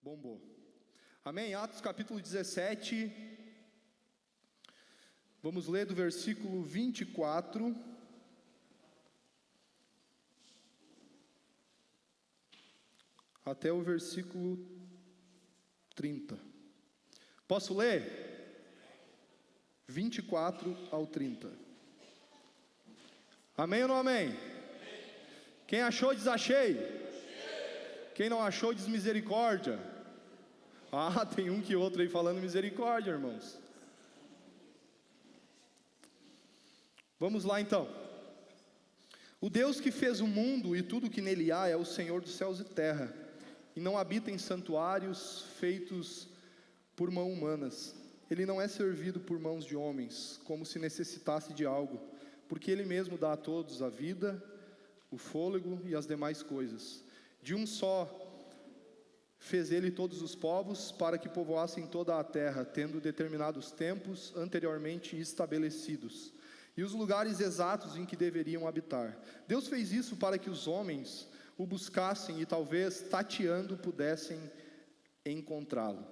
Bombou. Amém? Atos capítulo 17. Vamos ler do versículo 24 até o versículo 30. Posso ler? 24 ao 30. Amém ou não amém? Quem achou, diz achei. Quem não achou, diz misericórdia. Ah, tem um que outro aí falando misericórdia, irmãos. Vamos lá então. O Deus que fez o mundo e tudo que nele há é o Senhor dos céus e terra, e não habita em santuários feitos por mãos humanas. Ele não é servido por mãos de homens, como se necessitasse de algo, porque Ele mesmo dá a todos a vida, o fôlego e as demais coisas. De um só fez Ele todos os povos, para que povoassem toda a terra, tendo determinados tempos anteriormente estabelecidos, e os lugares exatos em que deveriam habitar. Deus fez isso para que os homens o buscassem e talvez, tateando, pudessem encontrá-lo.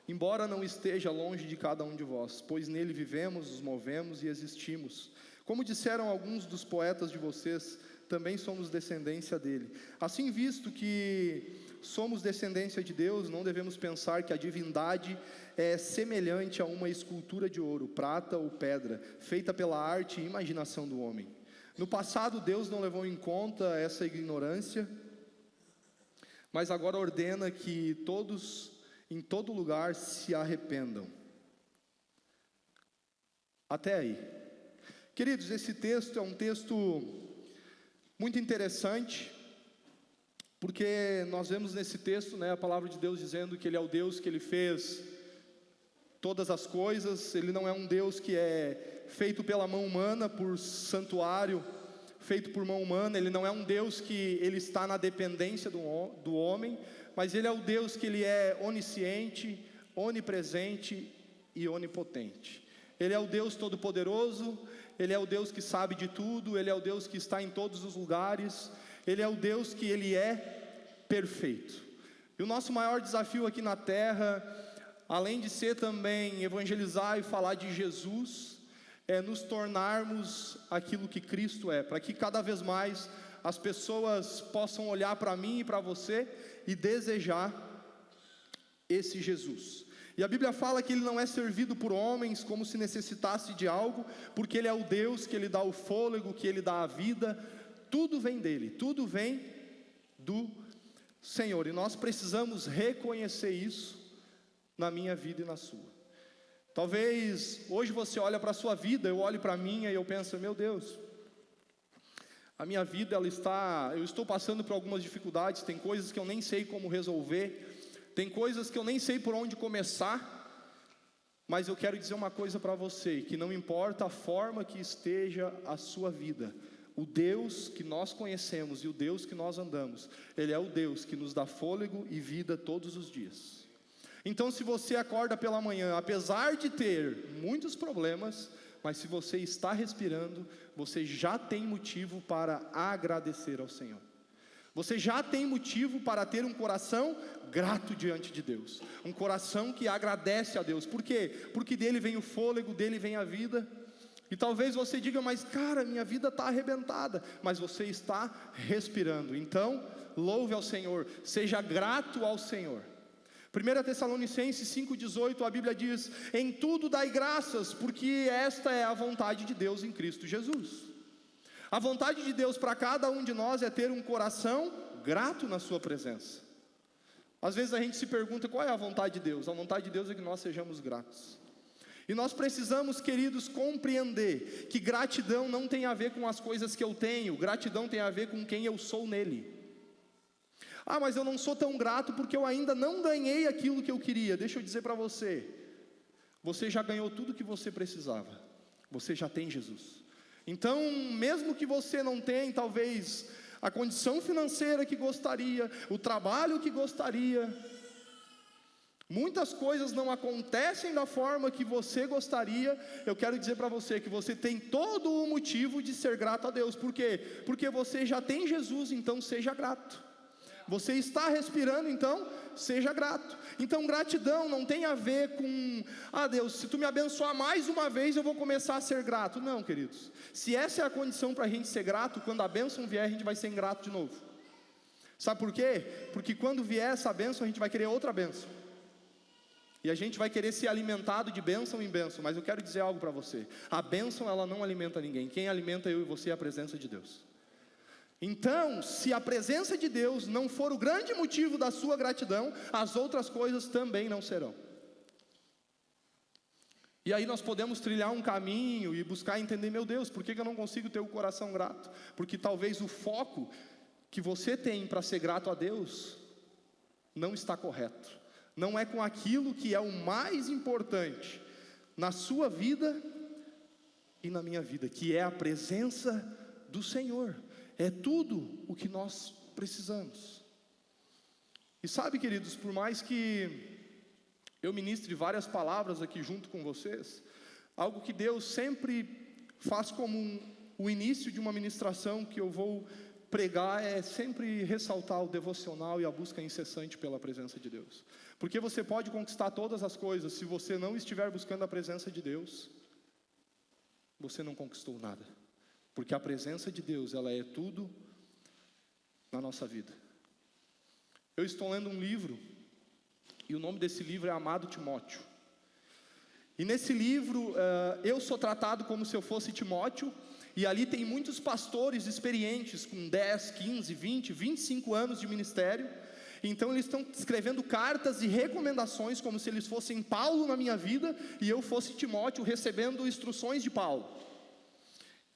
Embora não esteja longe de cada um de vós, pois nele vivemos, nos movemos e existimos. Como disseram alguns dos poetas de vocês, também somos descendência dele. Assim, visto que somos descendência de Deus, não devemos pensar que a divindade é semelhante a uma escultura de ouro, prata ou pedra, feita pela arte e imaginação do homem. No passado, Deus não levou em conta essa ignorância, mas agora ordena que todos, em todo lugar, se arrependam. Até aí. Queridos, esse texto é um texto muito interessante, porque nós vemos nesse texto, a palavra de Deus dizendo que Ele é o Deus que Ele fez todas as coisas. Ele não é um Deus que é feito pela mão humana, por santuário, feito por mão humana. Ele não é um Deus que Ele está na dependência do homem, mas Ele é o Deus que Ele é onisciente, onipresente e onipotente. Ele é o Deus todo-poderoso, Ele é o Deus que sabe de tudo, Ele é o Deus que está em todos os lugares, Ele é o Deus que Ele é perfeito. E o nosso maior desafio aqui na terra, além de ser também evangelizar e falar de Jesus, é nos tornarmos aquilo que Cristo é, para que cada vez mais as pessoas possam olhar para mim e para você e desejar esse Jesus. E a Bíblia fala que Ele não é servido por homens como se necessitasse de algo, porque Ele é o Deus que Ele dá o fôlego, que Ele dá a vida. Tudo vem dEle, tudo vem do Senhor, e nós precisamos reconhecer isso na minha vida e na sua. Talvez hoje você olha para a sua vida, eu olho para a minha e eu penso, meu Deus, a minha vida eu estou passando por algumas dificuldades, tem coisas que eu nem sei como resolver, tem coisas que eu nem sei por onde começar, mas eu quero dizer uma coisa para você, que não importa a forma que esteja a sua vida, o Deus que nós conhecemos e o Deus que nós andamos, Ele é o Deus que nos dá fôlego e vida todos os dias. Então, se você acorda pela manhã, apesar de ter muitos problemas, mas se você está respirando, você já tem motivo para agradecer ao Senhor. Você já tem motivo para ter um coração grato diante de Deus, um coração que agradece a Deus. Por quê? Porque dele vem o fôlego, dele vem a vida. E talvez você diga, mas cara, minha vida está arrebentada, mas você está respirando. Então, louve ao Senhor, seja grato ao Senhor. 1 Tessalonicenses 5,18, a Bíblia diz, em tudo dai graças, porque esta é a vontade de Deus em Cristo Jesus. A vontade de Deus para cada um de nós é ter um coração grato na sua presença. Às vezes a gente se pergunta, qual é a vontade de Deus? A vontade de Deus é que nós sejamos gratos. E nós precisamos, queridos, compreender que gratidão não tem a ver com as coisas que eu tenho, gratidão tem a ver com quem eu sou nele. Ah, mas eu não sou tão grato porque eu ainda não ganhei aquilo que eu queria. Deixa eu dizer para você, você já ganhou tudo que você precisava, você já tem Jesus. Então, mesmo que você não tenha, talvez, a condição financeira que gostaria, o trabalho que gostaria, muitas coisas não acontecem da forma que você gostaria, eu quero dizer para você que você tem todo o motivo de ser grato a Deus. Por quê? Porque você já tem Jesus, então seja grato. Você está respirando, então seja grato. Então gratidão não tem a ver com, Deus, se tu me abençoar mais uma vez eu vou começar a ser grato. Não, queridos, se essa é a condição para a gente ser grato, quando a bênção vier a gente vai ser ingrato de novo. Sabe por quê? Porque quando vier essa bênção a gente vai querer outra bênção, e a gente vai querer ser alimentado de bênção em bênção. Mas eu quero dizer algo para você: a bênção ela não alimenta ninguém, quem alimenta eu e você é a presença de Deus. Então, se a presença de Deus não for o grande motivo da sua gratidão, as outras coisas também não serão. E aí nós podemos trilhar um caminho e buscar entender, meu Deus, por que eu não consigo ter o coração grato? Porque talvez o foco que você tem para ser grato a Deus não está correto. Não é com aquilo que é o mais importante na sua vida e na minha vida, que é a presença do Senhor. É tudo o que nós precisamos. E sabe, queridos, por mais que eu ministre várias palavras aqui junto com vocês, algo que Deus sempre faz como o início de uma ministração que eu vou pregar é sempre ressaltar o devocional e a busca incessante pela presença de Deus. Porque você pode conquistar todas as coisas, se você não estiver buscando a presença de Deus, você não conquistou nada. Porque a presença de Deus, ela é tudo na nossa vida. Eu estou lendo um livro, e o nome desse livro é Amado Timóteo. E nesse livro, eu sou tratado como se eu fosse Timóteo, e ali tem muitos pastores experientes, com 10, 15, 20, 25 anos de ministério. Então eles estão escrevendo cartas e recomendações, como se eles fossem Paulo na minha vida, e eu fosse Timóteo recebendo instruções de Paulo.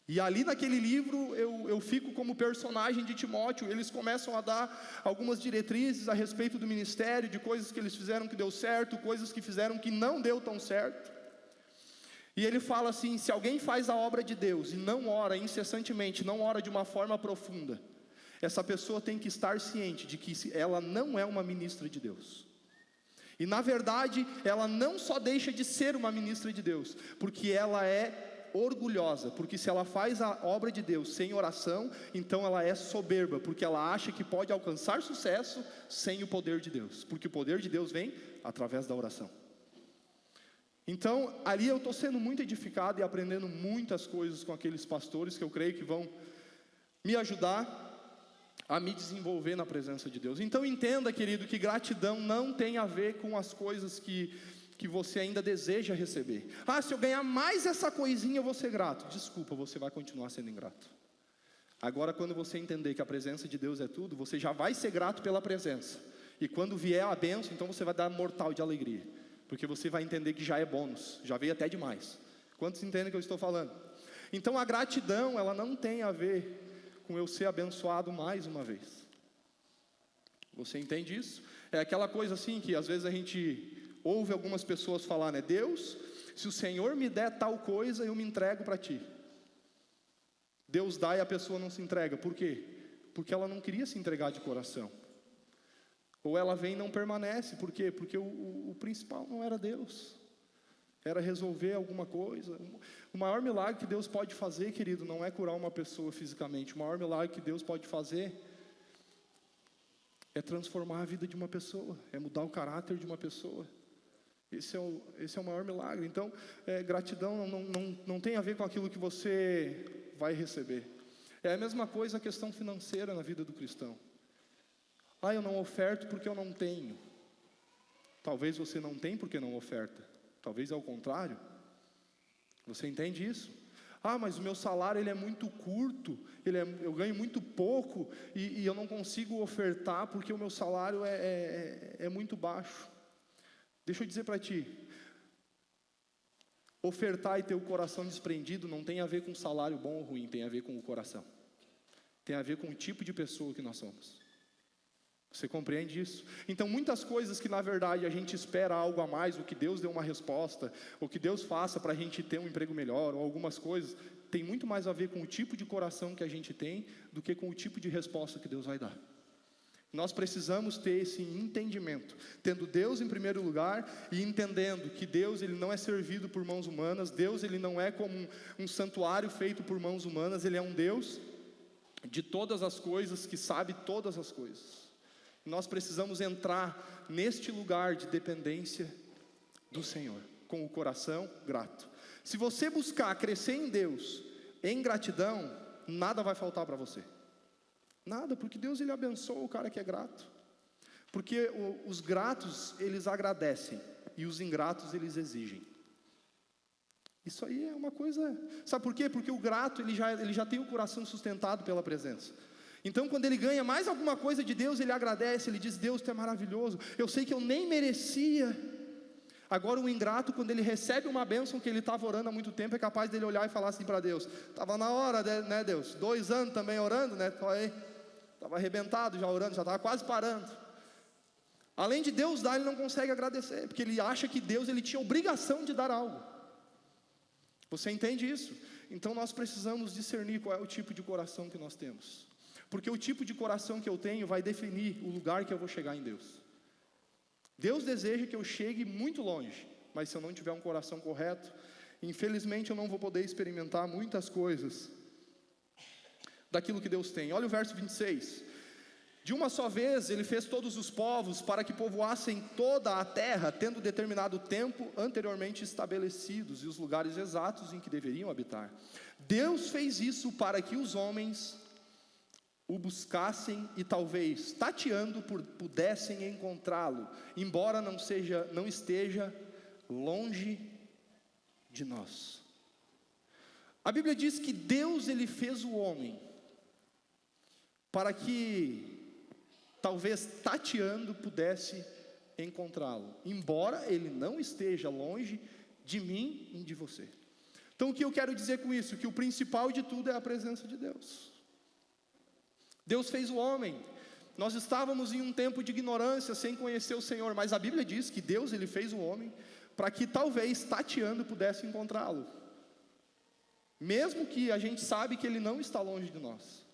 E ali naquele livro eu fico como personagem de Timóteo. Eles começam a dar algumas diretrizes a respeito do ministério, de coisas que eles fizeram que deu certo, coisas que fizeram que não deu tão certo. E ele fala assim: se alguém faz a obra de Deus e não ora incessantemente, não ora de uma forma profunda, essa pessoa tem que estar ciente de que ela não é uma ministra de Deus. E na verdade, ela não só deixa de ser uma ministra de Deus, porque ela é orgulhosa, porque se ela faz a obra de Deus sem oração, então ela é soberba, porque ela acha que pode alcançar sucesso sem o poder de Deus, porque o poder de Deus vem através da oração. Então, ali eu estou sendo muito edificado e aprendendo muitas coisas com aqueles pastores que eu creio que vão me ajudar a me desenvolver na presença de Deus. Então entenda, querido, que gratidão não tem a ver com as coisas que você ainda deseja receber. Se eu ganhar mais essa coisinha eu vou ser grato. Desculpa, você vai continuar sendo ingrato. Agora, quando você entender que a presença de Deus é tudo, você já vai ser grato pela presença. E quando vier a bênção, então você vai dar mortal de alegria, porque você vai entender que já é bônus, já veio até demais. Quantos entendem o que eu estou falando? Então a gratidão, ela não tem a ver com eu ser abençoado mais uma vez. Você entende isso? É aquela coisa assim que às vezes a gente ouve algumas pessoas falar, né? Deus, se o Senhor me der tal coisa, eu me entrego para ti. Deus dá e a pessoa não se entrega. Por quê? Porque ela não queria se entregar de coração. Ou ela vem e não permanece. Por quê? Porque o principal não era Deus, era resolver alguma coisa. O maior milagre que Deus pode fazer, querido, não é curar uma pessoa fisicamente. O maior milagre que Deus pode fazer é transformar a vida de uma pessoa, é mudar o caráter de uma pessoa. Esse é o maior milagre. Então, gratidão não tem a ver com aquilo que você vai receber. É a mesma coisa a questão financeira na vida do cristão. Eu não oferto porque eu não tenho. Talvez você não tem porque não oferta. Talvez é o contrário. Você entende isso? Mas o meu salário ele é muito curto, eu ganho muito pouco e eu não consigo ofertar porque o meu salário é muito baixo. Deixa eu dizer para ti, ofertar e ter o coração desprendido não tem a ver com salário bom ou ruim, tem a ver com o coração. Tem a ver com o tipo de pessoa que nós somos. Você compreende isso? Então muitas coisas que na verdade a gente espera algo a mais, ou que Deus dê uma resposta, ou que Deus faça para a gente ter um emprego melhor, ou algumas coisas, tem muito mais a ver com o tipo de coração que a gente tem, do que com o tipo de resposta que Deus vai dar. Nós precisamos ter esse entendimento, tendo Deus em primeiro lugar, e entendendo que Deus ele não é servido por mãos humanas, Deus ele não é como um santuário feito por mãos humanas, Ele é um Deus de todas as coisas, que sabe todas as coisas. Nós precisamos entrar neste lugar de dependência do Senhor, com o coração grato. Se você buscar crescer em Deus, em gratidão, nada vai faltar para você. Nada, porque Deus ele abençoa o cara que é grato. Porque os gratos, eles agradecem, e os ingratos, eles exigem. Isso aí é uma coisa... Sabe por quê? Porque o grato, ele já tem o coração sustentado pela presença. Então, quando ele ganha mais alguma coisa de Deus, ele agradece, ele diz: Deus, Tu é maravilhoso, eu sei que eu nem merecia. Agora o ingrato, quando ele recebe uma bênção que ele estava orando há muito tempo, é capaz dele olhar e falar assim para Deus: estava na hora, né, Deus? 2 anos também orando, né? Estava arrebentado já orando, já estava quase parando. Além de Deus dar, ele não consegue agradecer, porque ele acha que Deus ele tinha obrigação de dar algo. Você entende isso? Então nós precisamos discernir qual é o tipo de coração que nós temos. Porque o tipo de coração que eu tenho vai definir o lugar que eu vou chegar em Deus. Deus deseja que eu chegue muito longe, mas se eu não tiver um coração correto, infelizmente eu não vou poder experimentar muitas coisas daquilo que Deus tem. Olha o verso 26. De uma só vez ele fez todos os povos para que povoassem toda a terra, tendo determinado tempo anteriormente estabelecidos e os lugares exatos em que deveriam habitar. Deus fez isso para que os homens o buscassem e talvez, tateando, pudessem encontrá-lo, embora não esteja longe de nós. A Bíblia diz que Deus ele fez o homem para que, talvez tateando, pudesse encontrá-lo, embora ele não esteja longe de mim e de você. Então o que eu quero dizer com isso? Que o principal de tudo é a presença de Deus. Deus fez o homem. Nós estávamos em um tempo de ignorância, sem conhecer o Senhor, mas a Bíblia diz que Deus ele fez o homem para que talvez tateando pudesse encontrá-lo, mesmo que a gente sabe que ele não está longe de nós.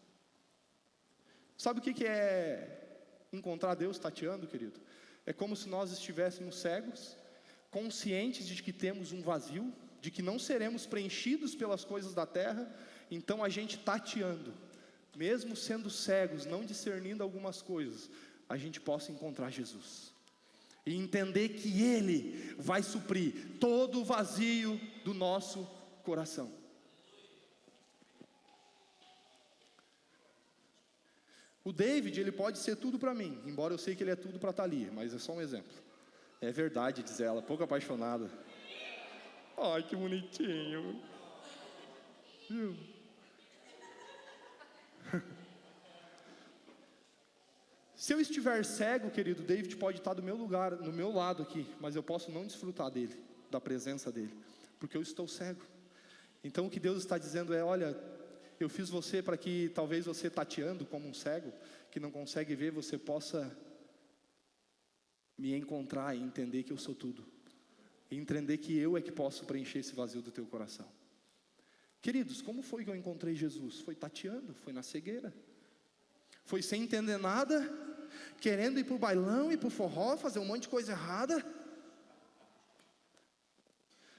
Sabe o que é encontrar Deus tateando, querido? É como se nós estivéssemos cegos, conscientes de que temos um vazio, de que não seremos preenchidos pelas coisas da terra, então a gente tateando, mesmo sendo cegos, não discernindo algumas coisas, a gente possa encontrar Jesus e entender que Ele vai suprir todo o vazio do nosso coração. O David, ele pode ser tudo para mim, embora eu sei que ele é tudo para a Thalia, mas é só um exemplo. É verdade, diz ela, pouco apaixonada. Ai, que bonitinho. Viu? Se eu estiver cego, querido, David pode estar do meu lugar, no meu lado aqui, mas eu posso não desfrutar dele, da presença dele, porque eu estou cego. Então o que Deus está dizendo é: olha, eu fiz você para que talvez você tateando como um cego, que não consegue ver, você possa me encontrar e entender que eu sou tudo, e entender que eu é que posso preencher esse vazio do teu coração. Queridos, como foi que eu encontrei Jesus? Foi tateando, foi na cegueira, foi sem entender nada, querendo ir para o bailão, ir para o forró, fazer um monte de coisa errada,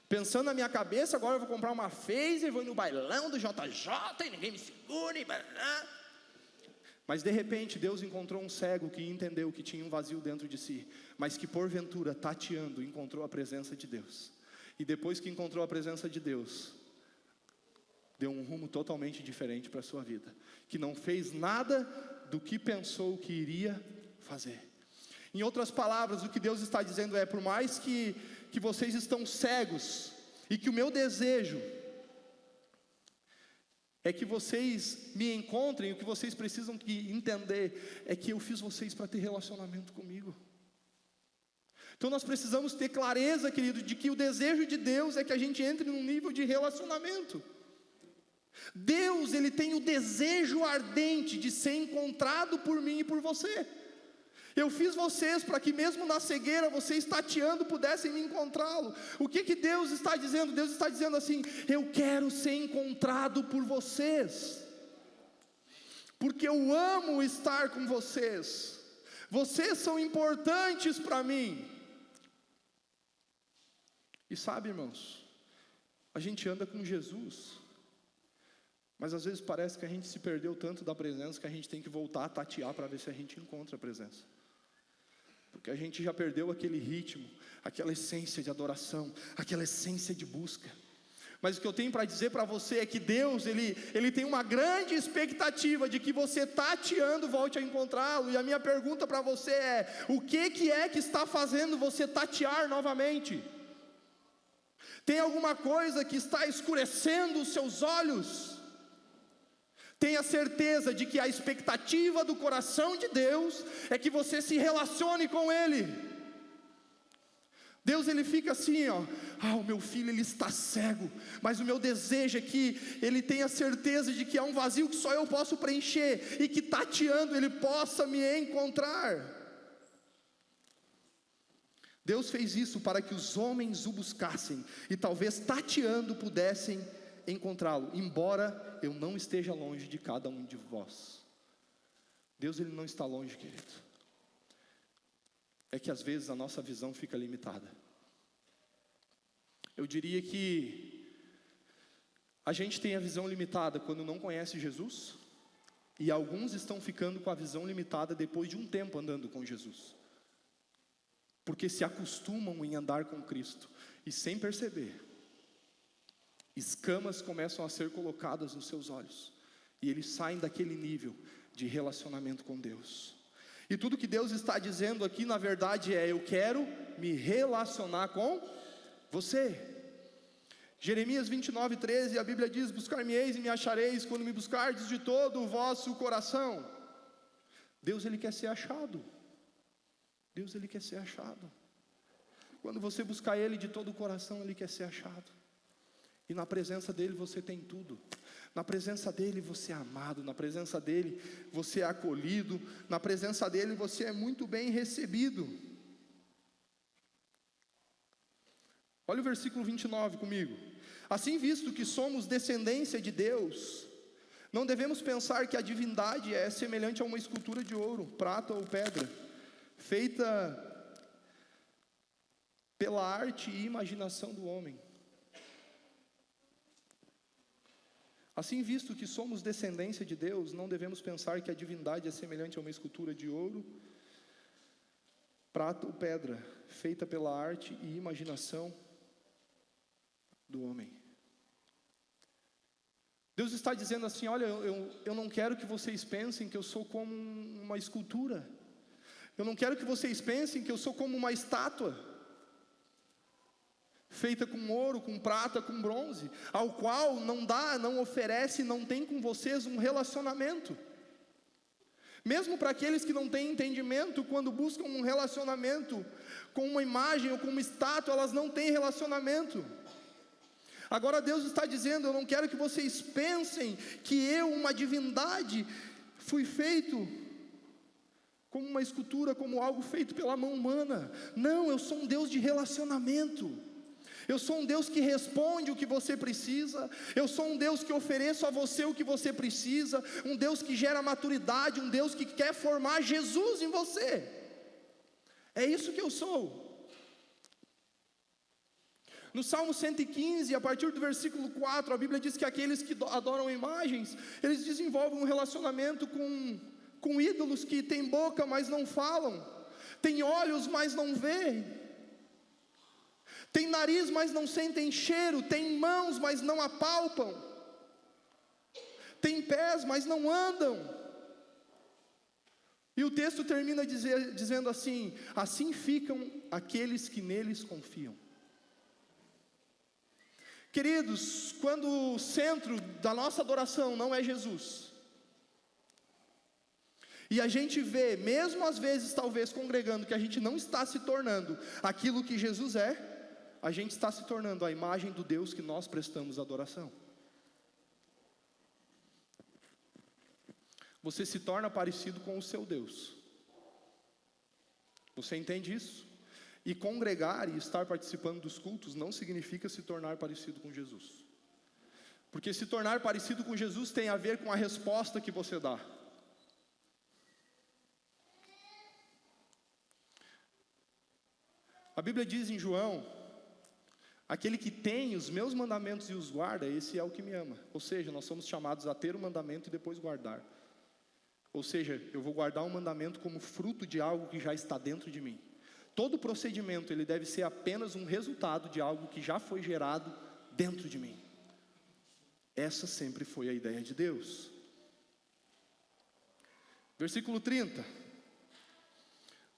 pensando na minha cabeça: agora eu vou comprar uma Phaser, vou ir no bailão do JJ, e ninguém me segura, e mas de repente Deus encontrou um cego que entendeu que tinha um vazio dentro de si, mas que porventura, tateando, encontrou a presença de Deus, e depois que encontrou a presença de Deus, deu um rumo totalmente diferente para a sua vida, que não fez nada do que pensou que iria fazer. Em outras palavras, o que Deus está dizendo é: por mais que vocês estão cegos, e que o meu desejo é que vocês me encontrem, o que vocês precisam entender é que eu fiz vocês para ter relacionamento comigo. Então nós precisamos ter clareza, querido, de que o desejo de Deus é que a gente entre num nível de relacionamento. Deus, Ele tem o desejo ardente de ser encontrado por mim e por você. Eu fiz vocês para que mesmo na cegueira, vocês tateando pudessem me encontrá-lo. O que Deus está dizendo? Deus está dizendo assim: eu quero ser encontrado por vocês, porque eu amo estar com vocês. Vocês são importantes para mim. E sabe, irmãos, a gente anda com Jesus, mas às vezes parece que a gente se perdeu tanto da presença que a gente tem que voltar a tatear para ver se a gente encontra a presença. porque a gente já perdeu aquele ritmo, aquela essência de adoração, aquela essência de busca. Mas o que eu tenho para dizer para você é que Deus, Ele tem uma grande expectativa de que você tateando volte a encontrá-lo. E a minha pergunta para você é: o que é que está fazendo você tatear novamente? Tem alguma coisa que está escurecendo os seus olhos? Tenha certeza de que a expectativa do coração de Deus é que você se relacione com Ele. Deus, Ele fica assim, ó: o meu filho, ele está cego, mas o meu desejo é que ele tenha certeza de que há um vazio que só eu posso preencher, e que tateando ele possa me encontrar. Deus fez isso para que os homens o buscassem, e talvez tateando pudessem encontrá-lo, embora eu não esteja longe de cada um de vós. Deus, Ele não está longe, querido. É que às vezes a nossa visão fica limitada. Eu diria que a gente tem a visão limitada quando não conhece Jesus, e alguns estão ficando com a visão limitada depois de um tempo andando com Jesus, porque se acostumam em andar com Cristo, e sem perceber, escamas começam a ser colocadas nos seus olhos, e eles saem daquele nível de relacionamento com Deus. E tudo que Deus está dizendo aqui, na verdade, é: eu quero me relacionar com você. Jeremias 29:13, a Bíblia diz: buscar-me-eis e me achareis, quando me buscardes de todo o vosso coração. Deus, Ele quer ser achado. Deus, Ele quer ser achado. Quando você buscar Ele de todo o coração, Ele quer ser achado. E na presença dEle você tem tudo. Na presença dEle você é amado, na presença dEle você é acolhido, na presença dEle você é muito bem recebido. Olha o versículo 29 comigo. Assim, visto que somos descendência de Deus, não devemos pensar que a divindade é semelhante a uma escultura de ouro, prata ou pedra, feita pela arte e imaginação do homem. Assim, visto que somos descendência de Deus, não devemos pensar que a divindade é semelhante a uma escultura de ouro, prata ou pedra, feita pela arte e imaginação do homem. Deus está dizendo assim: olha, eu não quero que vocês pensem que eu sou como uma escultura, eu não quero que vocês pensem que eu sou como uma estátua, feita com ouro, com prata, com bronze, ao qual não oferece, não tem com vocês um relacionamento. Mesmo para aqueles que não têm entendimento, quando buscam um relacionamento com uma imagem ou com uma estátua, elas não têm relacionamento. Agora Deus está dizendo: eu não quero que vocês pensem que eu, uma divindade, fui feito como uma escultura, como algo feito pela mão humana. Não, eu sou um Deus de relacionamento. Eu sou um Deus que responde o que você precisa. Eu sou um Deus que ofereço a você o que você precisa. Um Deus que gera maturidade. Um Deus que quer formar Jesus em você. É isso que eu sou. No Salmo 115, a partir do versículo 4, a Bíblia diz que aqueles que adoram imagens, eles desenvolvem um relacionamento com ídolos que têm boca, mas não falam, têm olhos, mas não veem, tem nariz, mas não sentem cheiro, tem mãos, mas não apalpam, tem pés, mas não andam. E o texto termina dizendo assim: assim ficam aqueles que neles confiam. Queridos, quando o centro da nossa adoração não é Jesus, e a gente vê, mesmo às vezes talvez congregando, que a gente não está se tornando aquilo que Jesus é, a gente está se tornando a imagem do Deus que nós prestamos adoração. Você se torna parecido com o seu Deus. Você entende isso? E congregar e estar participando dos cultos não significa se tornar parecido com Jesus. Porque se tornar parecido com Jesus tem a ver com a resposta que você dá. A Bíblia diz em João: aquele que tem os meus mandamentos e os guarda, esse é o que me ama. Ou seja, nós somos chamados a ter o mandamento e depois guardar. Ou seja, eu vou guardar um mandamento como fruto de algo que já está dentro de mim. Todo procedimento, ele deve ser apenas um resultado de algo que já foi gerado dentro de mim. Essa sempre foi a ideia de Deus. Versículo 30.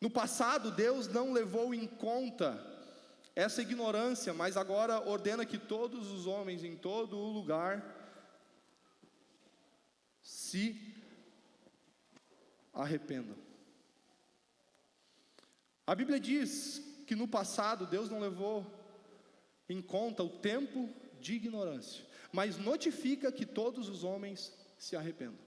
No passado, Deus não levou em conta essa ignorância, mas agora ordena que todos os homens em todo o lugar se arrependam. A Bíblia diz que no passado Deus não levou em conta o tempo de ignorância, mas notifica que todos os homens se arrependam.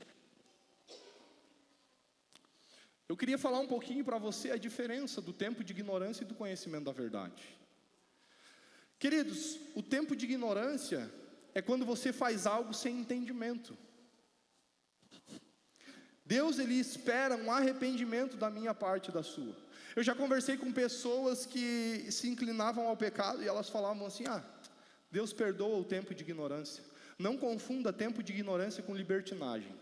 Eu queria falar um pouquinho para você a diferença do tempo de ignorância e do conhecimento da verdade. Queridos, o tempo de ignorância é quando você faz algo sem entendimento. Deus, ele espera um arrependimento da minha parte e da sua. Eu já conversei com pessoas que se inclinavam ao pecado e elas falavam assim: Deus perdoa o tempo de ignorância. Não confunda tempo de ignorância com libertinagem.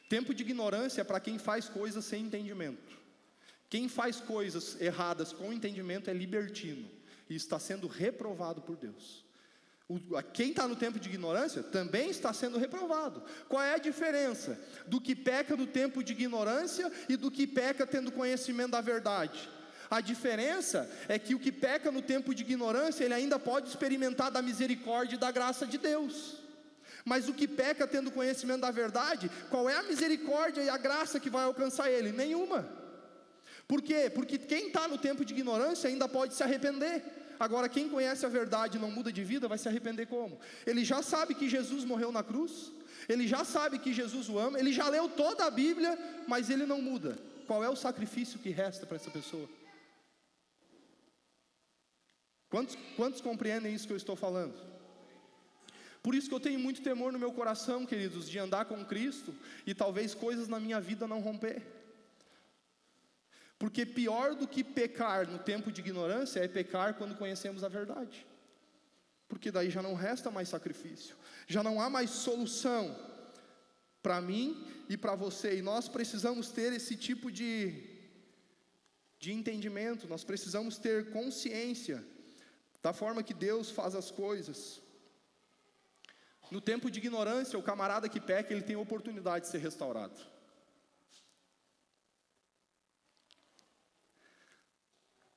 Tempo de ignorância é para quem faz coisas sem entendimento. Quem faz coisas erradas com entendimento é libertino e está sendo reprovado por Deus. Quem está no tempo de ignorância também está sendo reprovado. Qual é a diferença do que peca no tempo de ignorância e do que peca tendo conhecimento da verdade? A diferença é que o que peca no tempo de ignorância, ele ainda pode experimentar da misericórdia e da graça de Deus. Mas o que peca tendo conhecimento da verdade, qual é a misericórdia e a graça que vai alcançar ele? Nenhuma. Por quê? Porque quem está no tempo de ignorância ainda pode se arrepender. Agora, quem conhece a verdade e não muda de vida, vai se arrepender como? Ele já sabe que Jesus morreu na cruz, ele já sabe que Jesus o ama, ele já leu toda a Bíblia, mas ele não muda. Qual é o sacrifício que resta para essa pessoa? Quantos compreendem isso que eu estou falando? Por isso que eu tenho muito temor no meu coração, queridos, de andar com Cristo e talvez coisas na minha vida não romper. Porque pior do que pecar no tempo de ignorância é pecar quando conhecemos a verdade. Porque daí já não resta mais sacrifício, já não há mais solução para mim e para você. E nós precisamos ter esse tipo de entendimento, nós precisamos ter consciência da forma que Deus faz as coisas. No tempo de ignorância, o camarada que peca, ele tem a oportunidade de ser restaurado.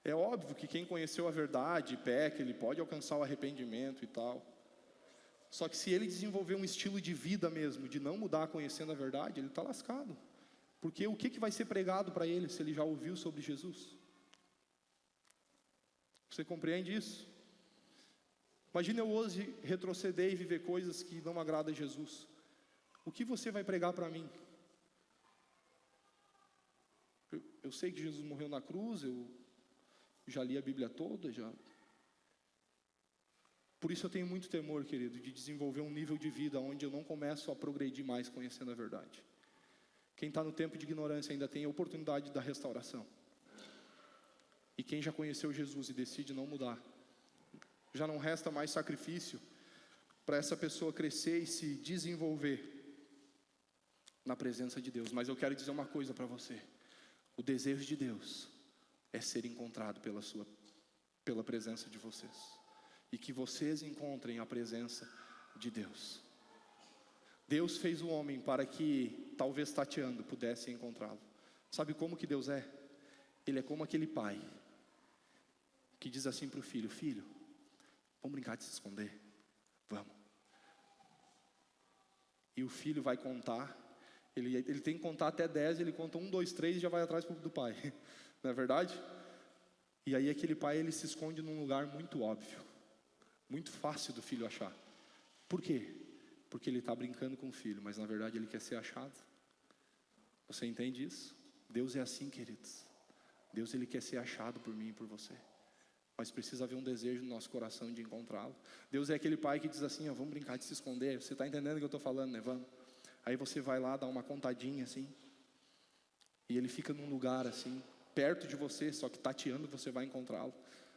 É óbvio que quem conheceu a verdade e peca, ele pode alcançar o arrependimento e tal. Só que se ele desenvolver um estilo de vida mesmo, de não mudar conhecendo a verdade, ele está lascado. Porque o que vai ser pregado para ele se ele já ouviu sobre Jesus? Você compreende isso? Imagina eu hoje retroceder e viver coisas que não agradam a Jesus. O que você vai pregar para mim? Eu sei que Jesus morreu na cruz, eu já li a Bíblia toda, já. Por isso eu tenho muito temor, querido, de desenvolver um nível de vida onde eu não começo a progredir mais conhecendo a verdade. Quem está no tempo de ignorância ainda tem a oportunidade da restauração. E quem já conheceu Jesus e decide não mudar, já não resta mais sacrifício para essa pessoa crescer e se desenvolver na presença de Deus. Mas eu quero dizer uma coisa para você: o desejo de Deus é ser encontrado pela presença de vocês, e que vocês encontrem a presença de Deus. Deus fez o homem para que, talvez tateando, pudesse encontrá-lo. Sabe como que Deus é? Ele é como aquele pai que diz assim para o filho: filho, vamos brincar de se esconder? Vamos. E o filho vai contar, ele tem que contar até 10, ele conta 1, 2, 3 e já vai atrás do pai. Não é verdade? E aí aquele pai, ele se esconde num lugar muito óbvio, muito fácil do filho achar. Por quê? Porque ele está brincando com o filho, mas na verdade ele quer ser achado. Você entende isso? Deus é assim, queridos. Deus, ele quer ser achado por mim e por você. Mas precisa haver um desejo no nosso coração de encontrá-lo. Deus é aquele pai que diz assim: vamos brincar de se esconder. Você está entendendo o que eu estou falando, né? Vamos. Aí você vai lá, dá uma contadinha assim, e ele fica num lugar assim, perto de você, só que tateando você vai encontrá-lo.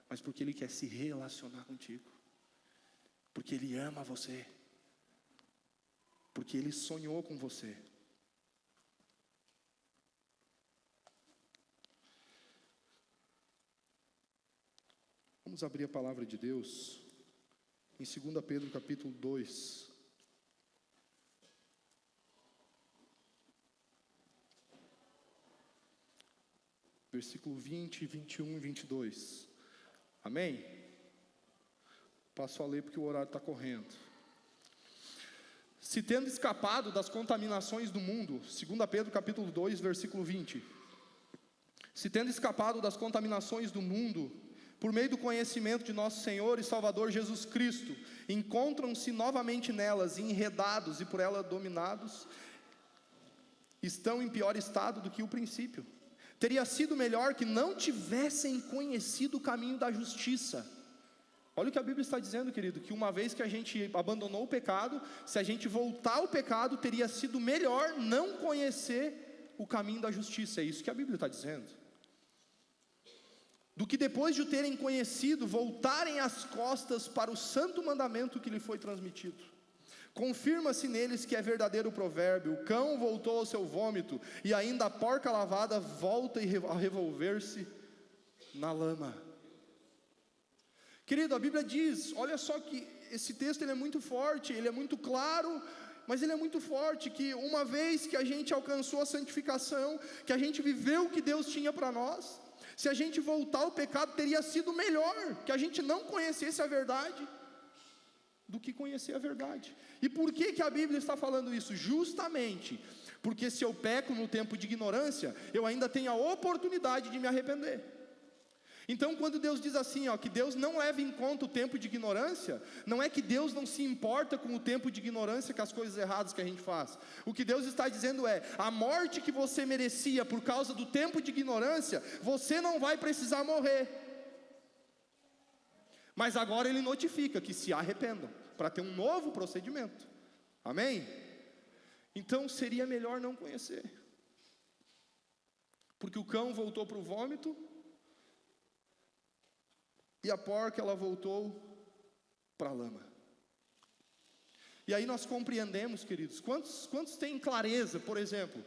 Mas porque ele quer se relacionar contigo, porque ele ama você, porque ele sonhou com você. Vamos abrir a palavra de Deus em 2 Pedro capítulo 2. Versículo 20, 21 e 22. Amém? Passo a ler porque o horário está correndo. Se tendo escapado das contaminações do mundo, 2 Pedro capítulo 2, versículo 20. Se tendo escapado das contaminações do mundo, por meio do conhecimento de nosso Senhor e Salvador Jesus Cristo, encontram-se novamente nelas, enredados e por ela dominados, estão em pior estado do que o princípio. Teria sido melhor que não tivessem conhecido o caminho da justiça. Olha o que a Bíblia está dizendo, querido, que uma vez que a gente abandonou o pecado, se a gente voltar ao pecado, teria sido melhor não conhecer o caminho da justiça. É isso que a Bíblia está dizendo. Do que depois de o terem conhecido, voltarem as costas para o santo mandamento que lhe foi transmitido. Confirma-se neles que é verdadeiro o provérbio: o cão voltou ao seu vômito, e ainda a porca lavada volta a revolver-se na lama. Querido, a Bíblia diz, olha só que esse texto ele é muito forte, ele é muito claro, mas ele é muito forte, que uma vez que a gente alcançou a santificação, que a gente viveu o que Deus tinha para nós, se a gente voltar ao pecado, teria sido melhor que a gente não conhecesse a verdade do que conhecer a verdade. E por que a Bíblia está falando isso? Justamente porque se eu peco no tempo de ignorância, eu ainda tenho a oportunidade de me arrepender. Então quando Deus diz assim, que Deus não leva em conta o tempo de ignorância, não é que Deus não se importa com o tempo de ignorância, com as coisas erradas que a gente faz. O que Deus está dizendo é, a morte que você merecia por causa do tempo de ignorância, você não vai precisar morrer. Mas agora Ele notifica que se arrependam, para ter um novo procedimento. Amém? Então seria melhor não conhecer. Porque o cão voltou para o vômito, e a porca ela voltou para a lama. E aí nós compreendemos, queridos, quantos têm clareza, por exemplo,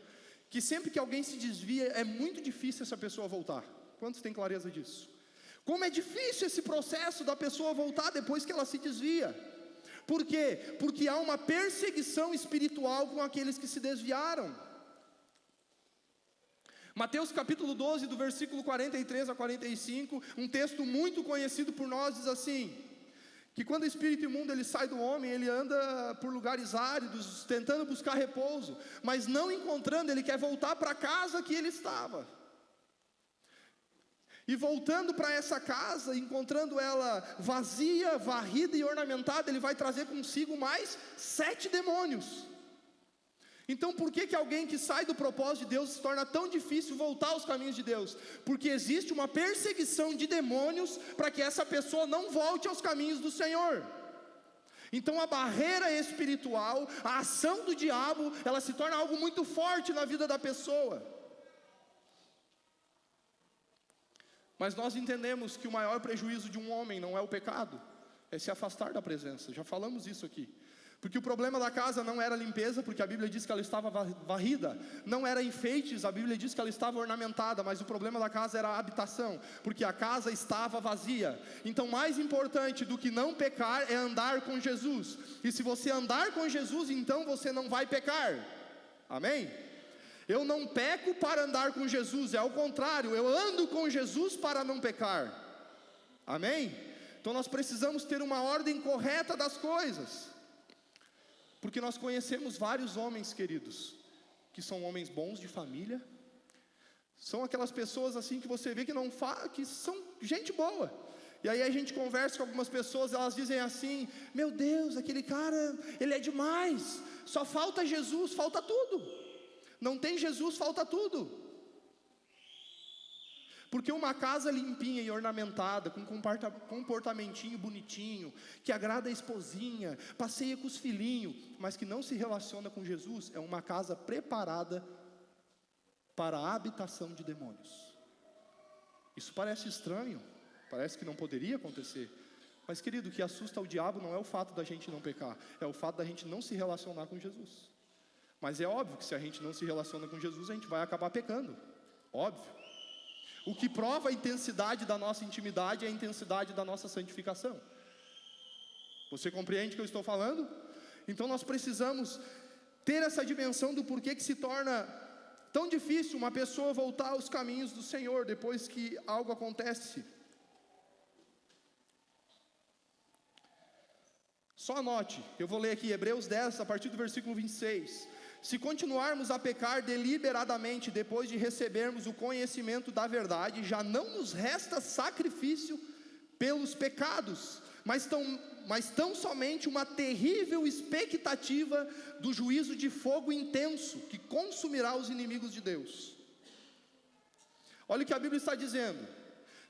que sempre que alguém se desvia, é muito difícil essa pessoa voltar? Quantos têm clareza disso? Como é difícil esse processo da pessoa voltar depois que ela se desvia? Por quê? Porque há uma perseguição espiritual com aqueles que se desviaram. Mateus capítulo 12, do versículo 43 a 45, um texto muito conhecido por nós, diz assim, que quando o espírito imundo ele sai do homem, ele anda por lugares áridos, tentando buscar repouso, mas não encontrando, ele quer voltar para a casa que ele estava. E voltando para essa casa, encontrando ela vazia, varrida e ornamentada, ele vai trazer consigo mais 7 demônios. Então por que alguém que sai do propósito de Deus se torna tão difícil voltar aos caminhos de Deus? Porque existe uma perseguição de demônios para que essa pessoa não volte aos caminhos do Senhor. Então a barreira espiritual, a ação do diabo, ela se torna algo muito forte na vida da pessoa. Mas nós entendemos que o maior prejuízo de um homem não é o pecado, é se afastar da presença. Já falamos isso aqui. Porque o problema da casa não era a limpeza, porque a Bíblia diz que ela estava varrida. Não era enfeites, a Bíblia diz que ela estava ornamentada. Mas o problema da casa era a habitação, porque a casa estava vazia. Então mais importante do que não pecar é andar com Jesus. E se você andar com Jesus, então você não vai pecar. Amém? Eu não peco para andar com Jesus, é ao contrário, eu ando com Jesus para não pecar. Amém? Então nós precisamos ter uma ordem correta das coisas. Porque nós conhecemos vários homens, queridos, que são homens bons de família, são aquelas pessoas assim que você vê que são gente boa. E aí a gente conversa com algumas pessoas, elas dizem assim, meu Deus, aquele cara, ele é demais, só falta Jesus, falta tudo. Não tem Jesus, falta tudo. Porque uma casa limpinha e ornamentada, com comportamentinho bonitinho, que agrada a esposinha, passeia com os filhinhos, mas que não se relaciona com Jesus, é uma casa preparada para a habitação de demônios. Isso parece estranho, parece que não poderia acontecer, mas querido, o que assusta o diabo não é o fato da gente não pecar, é o fato da gente não se relacionar com Jesus. Mas é óbvio que se a gente não se relaciona com Jesus, a gente vai acabar pecando, óbvio. O que prova a intensidade da nossa intimidade é a intensidade da nossa santificação. Você compreende o que eu estou falando? Então nós precisamos ter essa dimensão do porquê que se torna tão difícil uma pessoa voltar aos caminhos do Senhor depois que algo acontece. Só anote, eu vou ler aqui Hebreus 10, a partir do versículo 26. Se continuarmos a pecar deliberadamente depois de recebermos o conhecimento da verdade, já não nos resta sacrifício pelos pecados, mas tão somente uma terrível expectativa do juízo de fogo intenso, que consumirá os inimigos de Deus. Olha o que a Bíblia está dizendo: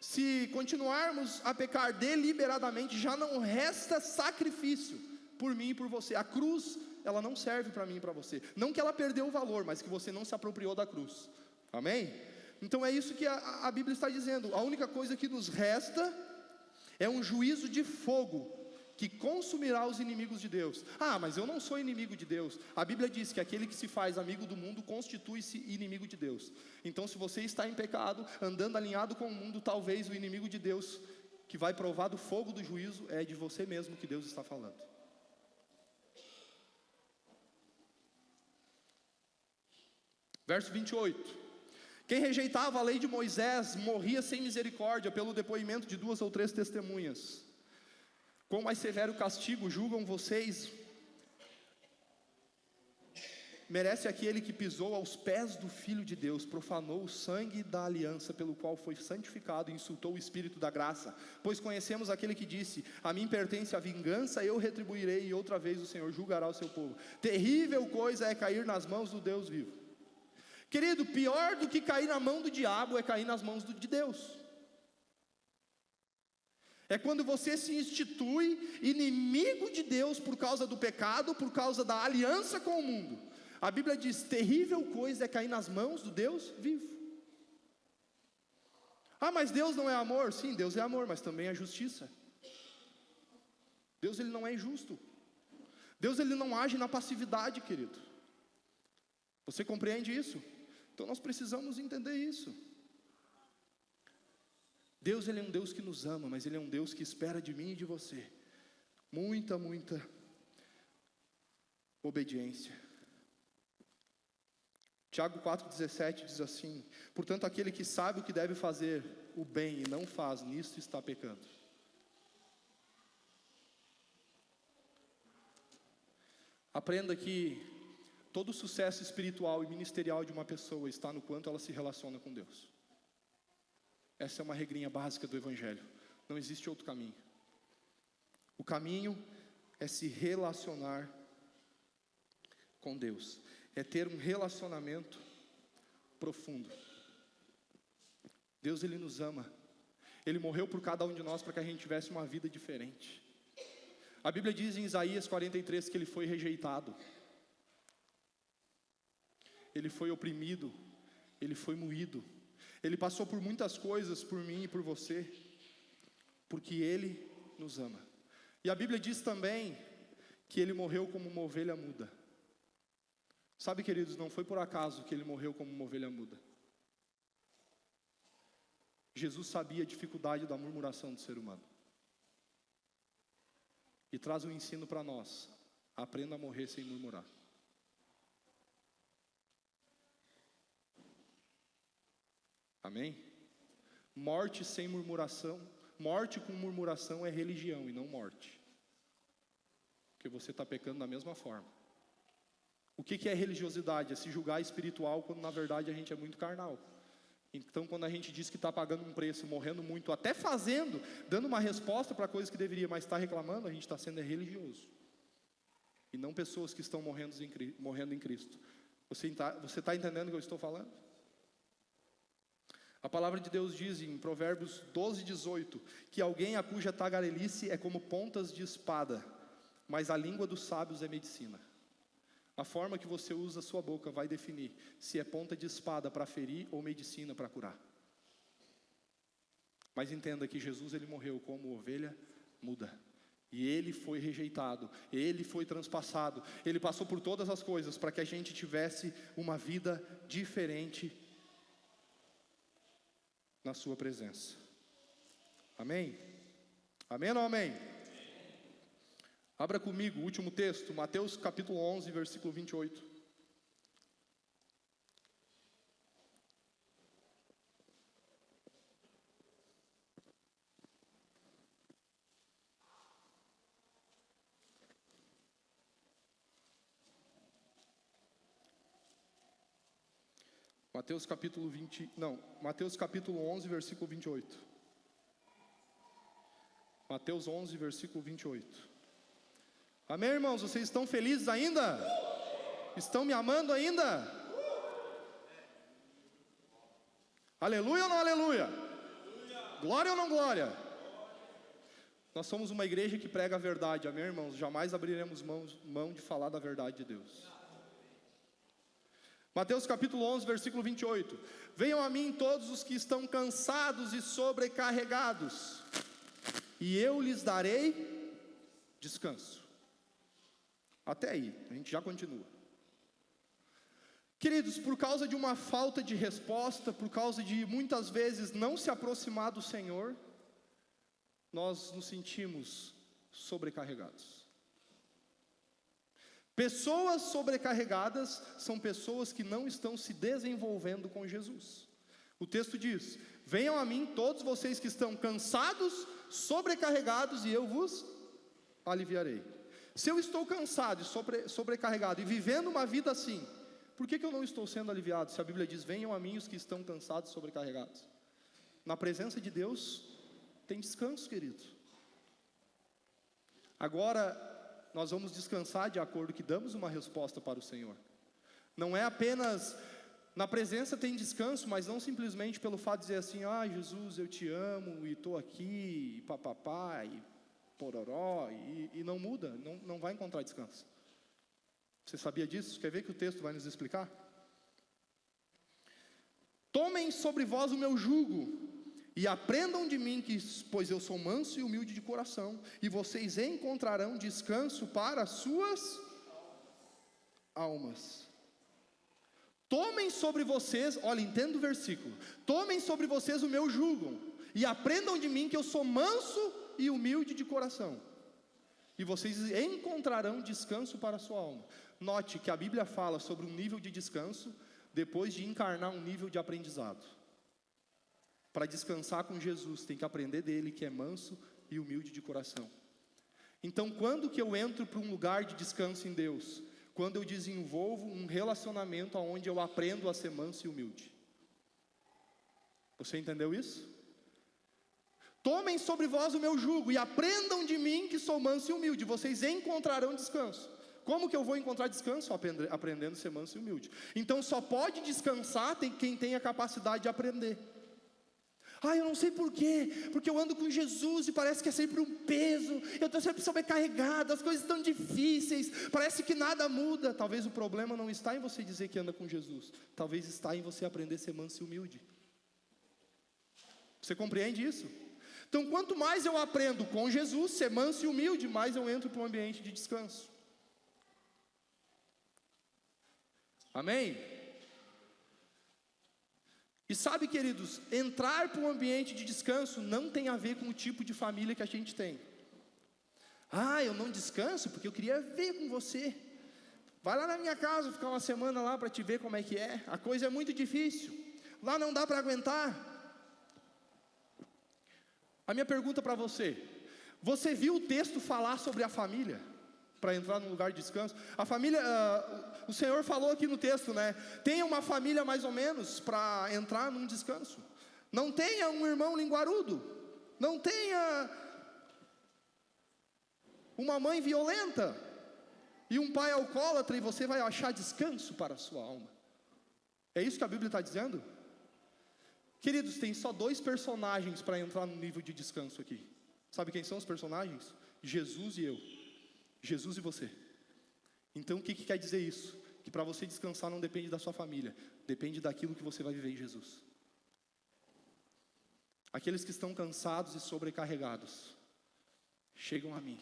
se continuarmos a pecar deliberadamente, já não resta sacrifício por mim e por você. A cruz, ela não serve para mim e para você. Não que ela perdeu o valor, mas que você não se apropriou da cruz. Amém? Então é isso que a Bíblia está dizendo. A única coisa que nos resta é um juízo de fogo que consumirá os inimigos de Deus. Ah, mas eu não sou inimigo de Deus. A Bíblia diz que aquele que se faz amigo do mundo constitui-se inimigo de Deus. Então, se você está em pecado, andando alinhado com o mundo, talvez o inimigo de Deus, que vai provar do fogo do juízo, é de você mesmo que Deus está falando. Verso 28. Quem rejeitava a lei de Moisés morria sem misericórdia pelo depoimento de 2 ou 3 testemunhas. Quão mais severo castigo julgam vocês? Merece aquele que pisou aos pés do Filho de Deus, profanou o sangue da aliança pelo qual foi santificado e insultou o Espírito da graça. Pois conhecemos aquele que disse: a mim pertence a vingança, eu retribuirei, e outra vez o Senhor julgará o seu povo. Terrível coisa é cair nas mãos do Deus vivo. Querido, pior do que cair na mão do diabo é cair nas mãos de Deus. É quando você se institui inimigo de Deus por causa do pecado, por causa da aliança com o mundo. A Bíblia diz: terrível coisa é cair nas mãos do Deus vivo. Ah, mas Deus não é amor? Sim, Deus é amor, mas também é justiça. Deus, ele não é injusto. Deus, ele não age na passividade, querido. Você compreende isso? Então nós precisamos entender isso. Deus, ele é um Deus que nos ama, mas ele é um Deus que espera de mim e de você muita obediência. Tiago 4,17 diz assim: portanto, aquele que sabe o que deve fazer o bem e não faz, nisto está pecando. Aprenda que todo o sucesso espiritual e ministerial de uma pessoa está no quanto ela se relaciona com Deus. Essa é uma regrinha básica do Evangelho. Não existe outro caminho. O caminho é se relacionar com Deus. É ter um relacionamento profundo. Deus, ele nos ama. Ele morreu por cada um de nós para que a gente tivesse uma vida diferente. A Bíblia diz em Isaías 43 que ele foi rejeitado. Ele foi oprimido. Ele foi moído. Ele passou por muitas coisas por mim e por você, porque ele nos ama. E a Bíblia diz também que ele morreu como uma ovelha muda. Sabe, queridos, não foi por acaso que ele morreu como uma ovelha muda. Jesus sabia a dificuldade da murmuração do ser humano. E traz um ensino para nós: aprenda a morrer sem murmurar. Amém? Morte sem murmuração, morte com murmuração é religião e não morte. Porque você está pecando da mesma forma. O que é religiosidade? É se julgar espiritual quando na verdade a gente é muito carnal. Então quando a gente diz que está pagando um preço, morrendo muito, até fazendo, dando uma resposta para coisas que deveria, mas está reclamando, a gente está sendo religioso. E não pessoas que estão morrendo em Cristo. Você está entendendo o que eu estou falando? A palavra de Deus diz em Provérbios 12:18 que alguém a cuja tagarelice é como pontas de espada, mas a língua dos sábios é medicina. A forma que você usa a sua boca vai definir se é ponta de espada para ferir ou medicina para curar. Mas entenda que Jesus, ele morreu como ovelha muda. E ele foi rejeitado, ele foi transpassado, ele passou por todas as coisas para que a gente tivesse uma vida diferente na sua presença. Amém? Amém ou não amém? Abra comigo o último texto, Mateus capítulo 11, versículo 28. Mateus capítulo 11, versículo 28. Mateus 11, versículo 28. Amém, irmãos? Vocês estão felizes ainda? Estão me amando ainda? Aleluia ou não aleluia? Glória ou não glória? Nós somos uma igreja que prega a verdade, amém, irmãos? Jamais abriremos mão de falar da verdade de Deus. Mateus capítulo 11, versículo 28. Venham a mim todos os que estão cansados e sobrecarregados, e eu lhes darei descanso. Até aí, a gente já continua. Queridos, por causa de uma falta de resposta, por causa de muitas vezes não se aproximar do Senhor, nós nos sentimos sobrecarregados. Pessoas sobrecarregadas são pessoas que não estão se desenvolvendo com Jesus. O texto diz: venham a mim todos vocês que estão cansados, sobrecarregados, e eu vos aliviarei. Se eu estou cansado e sobrecarregado e vivendo uma vida assim, por que eu não estou sendo aliviado? Se a Bíblia diz: venham a mim os que estão cansados e sobrecarregados. Na presença de Deus tem descanso, querido. Agora nós vamos descansar de acordo que damos uma resposta para o Senhor. Não é apenas, na presença tem descanso, mas não simplesmente pelo fato de dizer assim: ah, Jesus, eu te amo, e estou aqui, e papapá, e pororó, e não muda, não vai encontrar descanso. Você sabia disso? Quer ver que o texto vai nos explicar? Tomem sobre vós o meu jugo, e aprendam de mim, pois eu sou manso e humilde de coração, e vocês encontrarão descanso para as suas almas. Tomem sobre vocês, olha, entenda o versículo. Tomem sobre vocês o meu jugo, e aprendam de mim que eu sou manso e humilde de coração, e vocês encontrarão descanso para a sua alma. Note que a Bíblia fala sobre um nível de descanso, depois de encarnar um nível de aprendizado. Para descansar com Jesus, tem que aprender dele, que é manso e humilde de coração. Então, quando que eu entro para um lugar de descanso em Deus? Quando eu desenvolvo um relacionamento onde eu aprendo a ser manso e humilde. Você entendeu isso? Tomem sobre vós o meu jugo e aprendam de mim, que sou manso e humilde. Vocês encontrarão descanso. Como que eu vou encontrar descanso? Aprendendo a ser manso e humilde. Então só pode descansar quem tem a capacidade de aprender. Ah, eu não sei porquê, porque eu ando com Jesus e parece que é sempre um peso, eu estou sempre sobrecarregado, as coisas estão difíceis, parece que nada muda. Talvez o problema não está em você dizer que anda com Jesus, talvez está em você aprender a ser manso e humilde. Você compreende isso? Então, quanto mais eu aprendo com Jesus, ser manso e humilde, mais eu entro para um ambiente de descanso. Amém? E sabe, queridos, entrar para um ambiente de descanso não tem a ver com o tipo de família que a gente tem. Ah, eu não descanso porque eu queria ver com você. Vai lá na minha casa, ficar uma semana lá para te ver como é que é. A coisa é muito difícil. Lá não dá para aguentar. A minha pergunta para você: você viu o texto falar sobre a família? Para entrar num lugar de descanso. A família, o Senhor falou aqui no texto, né? Tenha uma família mais ou menos para entrar num descanso. Não tenha um irmão linguarudo. Não tenha uma mãe violenta e um pai alcoólatra, e você vai achar descanso para a sua alma. É isso que a Bíblia está dizendo? Queridos, tem só 2 personagens para entrar no nível de descanso aqui. Sabe quem são os personagens? Jesus e eu. Jesus e você. Então o que quer dizer isso? Que para você descansar não depende da sua família, depende daquilo que você vai viver em Jesus. Aqueles que estão cansados e sobrecarregados, chegam a mim,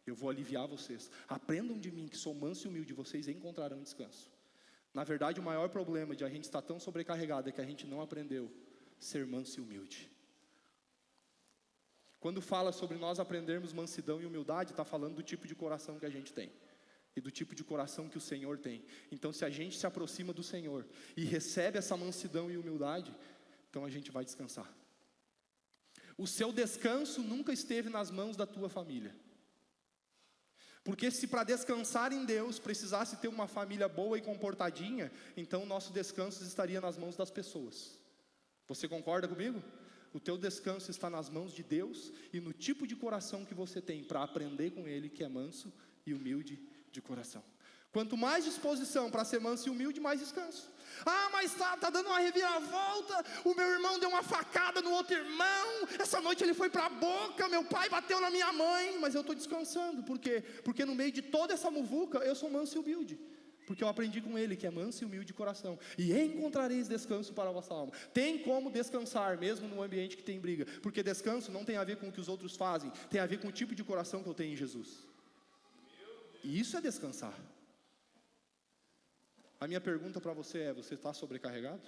eu vou aliviar vocês. Aprendam de mim, que sou manso e humilde, vocês encontrarão descanso. Na verdade, o maior problema de a gente estar tão sobrecarregado é que a gente não aprendeu ser manso e humilde. Quando fala sobre nós aprendermos mansidão e humildade, está falando do tipo de coração que a gente tem. E do tipo de coração que o Senhor tem. Então, se a gente se aproxima do Senhor e recebe essa mansidão e humildade, então a gente vai descansar. O seu descanso nunca esteve nas mãos da tua família. Porque se para descansar em Deus precisasse ter uma família boa e comportadinha, então o nosso descanso estaria nas mãos das pessoas. Você concorda comigo? O teu descanso está nas mãos de Deus e no tipo de coração que você tem para aprender com Ele, que é manso e humilde de coração. Quanto mais disposição para ser manso e humilde, mais descanso. Ah, mas tá dando uma reviravolta, o meu irmão deu uma facada no outro irmão, essa noite ele foi para a boca, meu pai bateu na minha mãe, mas eu estou descansando. Por quê? Porque no meio de toda essa muvuca, eu sou manso e humilde. Porque eu aprendi com Ele, que é manso e humilde de coração. E encontrareis descanso para a vossa alma. Tem como descansar, mesmo no ambiente que tem briga. Porque descanso não tem a ver com o que os outros fazem, tem a ver com o tipo de coração que eu tenho em Jesus. E isso é descansar. A minha pergunta para você é: você está sobrecarregado?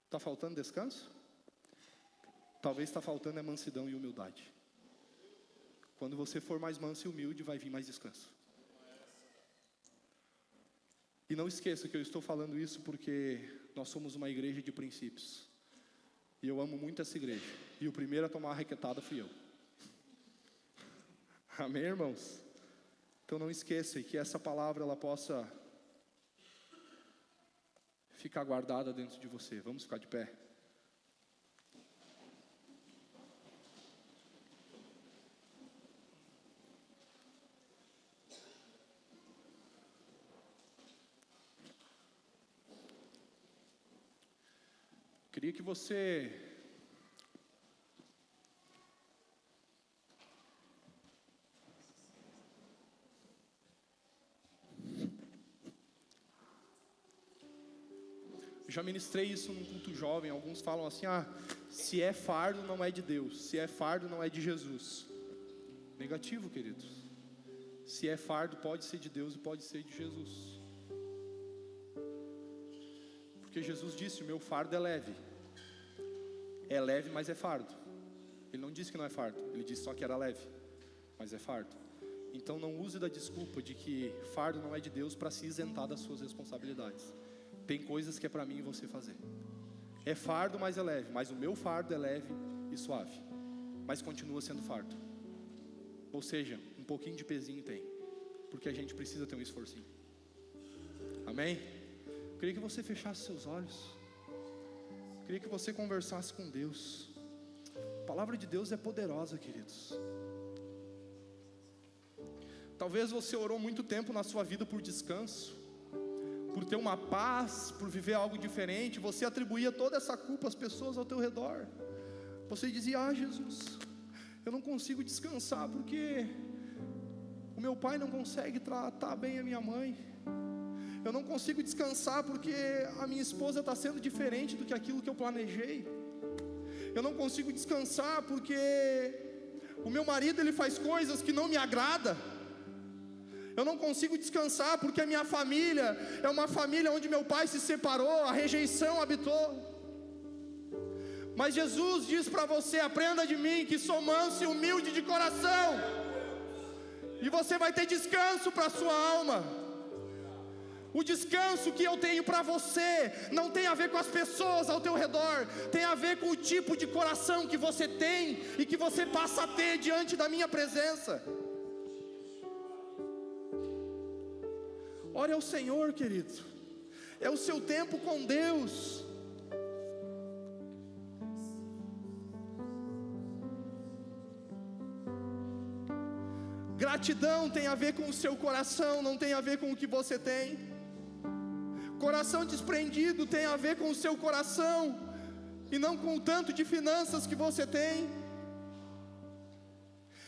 Está faltando descanso? Talvez está faltando mansidão e humildade. Quando você for mais manso e humilde, vai vir mais descanso. E não esqueça que eu estou falando isso porque nós somos uma igreja de princípios. E eu amo muito essa igreja. E o primeiro a tomar a requetada fui eu. Amém, irmãos? Então não esqueça que essa palavra ela possa ficar guardada dentro de você. Vamos ficar de pé. Queria que você já ministrei isso num culto jovem. Alguns falam assim: se é fardo não é de Deus, se é fardo não é de Jesus. Negativo, queridos. Se é fardo pode ser de Deus e pode ser de Jesus. Porque Jesus disse: o meu fardo é leve. É leve, mas é fardo. Ele não disse que não é fardo, ele disse só que era leve, mas é fardo. Então não use da desculpa de que fardo não é de Deus para se isentar das suas responsabilidades. Tem coisas que é para mim e você fazer. É fardo, mas é leve. Mas o meu fardo é leve e suave, mas continua sendo fardo. Ou seja, um pouquinho de pezinho tem, porque a gente precisa ter um esforcinho. Amém? Eu queria que você fechasse seus olhos. Eu queria que você conversasse com Deus. A palavra de Deus é poderosa, queridos. Talvez você orou muito tempo na sua vida por descanso, por ter uma paz, por viver algo diferente. Você atribuía toda essa culpa às pessoas ao teu redor. Você dizia: Jesus, eu não consigo descansar porque o meu pai não consegue tratar bem a minha mãe. Eu não consigo descansar porque a minha esposa está sendo diferente do que aquilo que eu planejei. Eu não consigo descansar porque o meu marido ele faz coisas que não me agradam. Eu não consigo descansar porque a minha família é uma família onde meu pai se separou, a rejeição habitou. Mas Jesus diz para você: aprenda de mim que sou manso e humilde de coração, e você vai ter descanso para a sua alma. O descanso que eu tenho para você não tem a ver com as pessoas ao teu redor, tem a ver com o tipo de coração que você tem e que você passa a ter diante da minha presença. Ore ao Senhor, querido. É o seu tempo com Deus. Gratidão tem a ver com o seu coração, não tem a ver com o que você tem. Coração desprendido tem a ver com o seu coração e não com o tanto de finanças que você tem.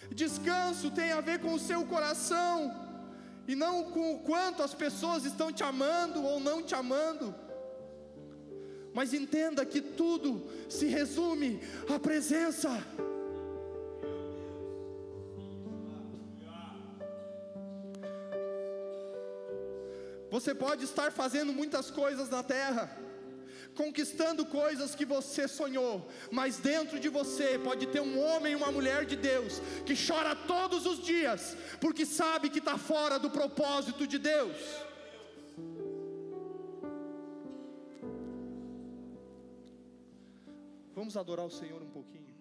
Descanso tem a ver com o seu coração e não com o quanto as pessoas estão te amando ou não te amando. Mas entenda que tudo se resume à presença. Você pode estar fazendo muitas coisas na terra, conquistando coisas que você sonhou, mas dentro de você pode ter um homem e uma mulher de Deus, que chora todos os dias, porque sabe que está fora do propósito de Deus. Vamos adorar o Senhor um pouquinho.